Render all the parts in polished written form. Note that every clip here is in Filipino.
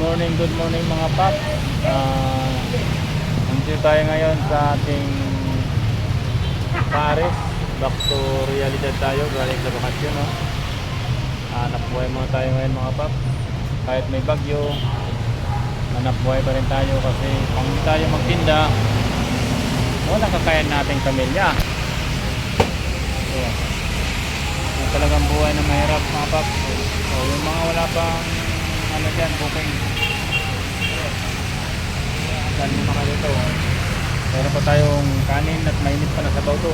Good morning mga pap. Nandito tayo ngayon sa ating Paris. Back to realidad tayo, galing sa bakasyon, no? Hanap buhay muna tayo ngayon mga pap. Kahit may bagyo, hanap buhay pa rin tayo kasi kung hindi tayo magtinda, walang kakayan nating pamilya. So, yung talagang buhay na mahirap mga pap. So, yung mga wala pang ano dyan, booking, saan muna kayo dito. Meron pa tayong kanin at mainit pa na sabaw to.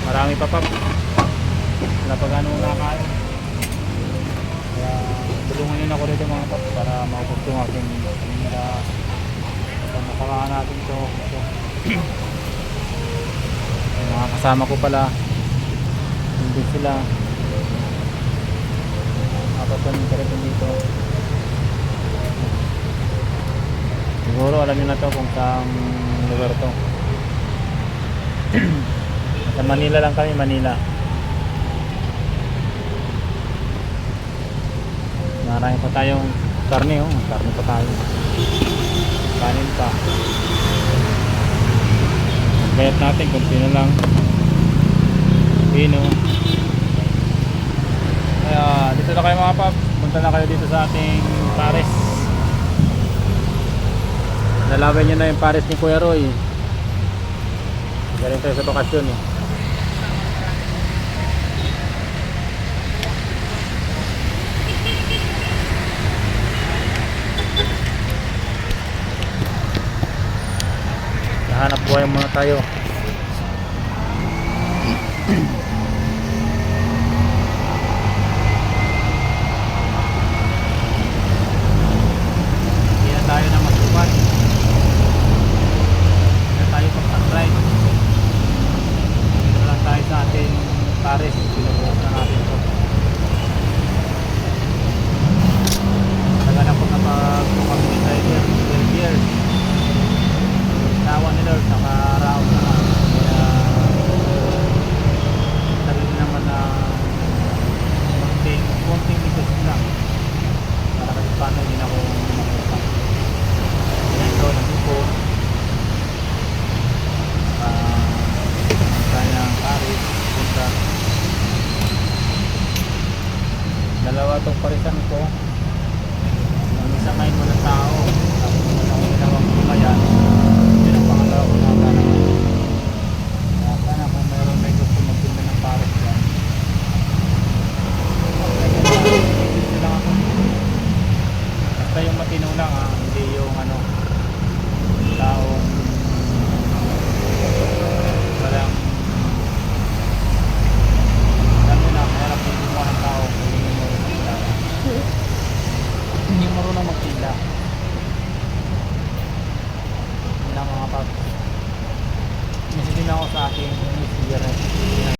Marami pa pap. Wala pa gano'ng nakakain. Kaya tulungan nyo na ako dito mga pap para maubos yung aking pamilya. So, nasakaan natin ito. Yung mga kasama ko pala, hindi sila. Kapatunin ka rin dito. Siguro alam nyo na to kung saan lugar to. Sa Manila lang kami, Manila. Marami pa tayong karne, oh. Karne pa tayo. Kanin pa. Bayat natin kung sino lang. Pino. Kaya dito na kayo mga pap. Punta na kayo dito sa ating Paris. Nalawin nyo na yung Paris ni Kuya Roy. Galing tayo sa bakasyon eh. Hanap buhay muna tayo. Hindi na tayo na masukat. Hindi na tayo pag-ride. Dito lang tayo sa ating Paris. Pinubukas na natin ito. Taga na po napag-bukang rider 12 years. Nawa ni Lord, nakaraos naman. Kaya talaga naman na konting request lang para kasi paano din ako makuha. Kaya ito, nandito kaya Paris, punta dalawa itong parisan ko. Ang isa ngayon walang tao, tapos walang ginawang kumayan.